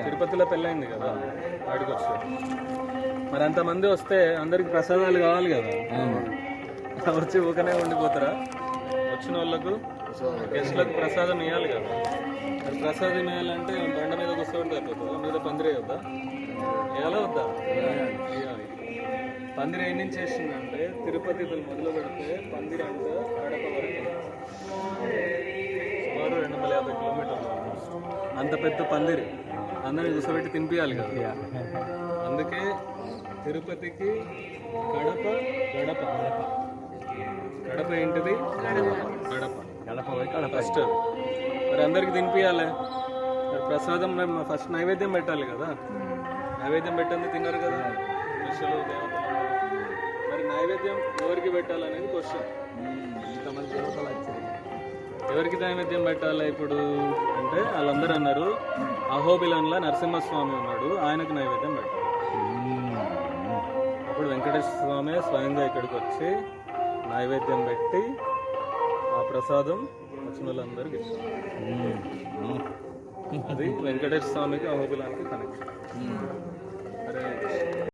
తిరుపతిలో పెళ్ళైంది కదా, వాడికి వచ్చారు. మరి అంతమంది వస్తే అందరికి ప్రసాదాలు కావాలి కదా, వచ్చి ఊకనే ఉండిపోతారా? వచ్చిన వాళ్ళకు గెస్ట్లకు ప్రసాదం ఇవ్వాలి కదా. మరి ప్రసాదం ఇవ్వాలంటే బండ మీద కూర్చోబెడితే అయిపోతుందా? మీద పందిరి వద్దా? ఎలా వద్దా? ఇవ్వాలి. పందిరి ఏం నుంచి చేసిందంటే తిరుపతి మొదలు పెడితే పందిరి అంటే కడప వరకు సుమారు 250 కిలోమీటర్లు. అంత పెద్ద పందిరి అందరినీ కూర్చోబెట్టి తినిపించాలి కదా. అందుకే తిరుపతికి కడప గడప. కడప ఏంటిది? గడప ఫస్ట్. మరి అందరికి తినిపించాలి. మరి ప్రసాదం ఫస్ట్ నైవేద్యం పెట్టాలి కదా. నైవేద్యం పెట్టండి తిన్నారు కదా ఋషులు దేవతలు. మరి నైవేద్యం ఎవరికి పెట్టాలనేది క్వశ్చన్. ఇంతమంది దేవతలు వచ్చారు, ఎవరికి నైవేద్యం పెట్టాలి ఇప్పుడు అంటే వాళ్ళందరూ అన్నారు అహోబిలంలో నరసింహస్వామి ఉన్నాడు, ఆయనకు నైవేద్యం పెట్టాలి. అప్పుడు వెంకటేశ్వర స్వామి స్వయంగా ఇక్కడికి వచ్చి నైవేద్యం పెట్టి ఆ ప్రసాదం వచ్చిన వాళ్ళందరికీ అది వెంకటేశ్వర స్వామికి అహోబిలానికి కనెక్షన్. అరే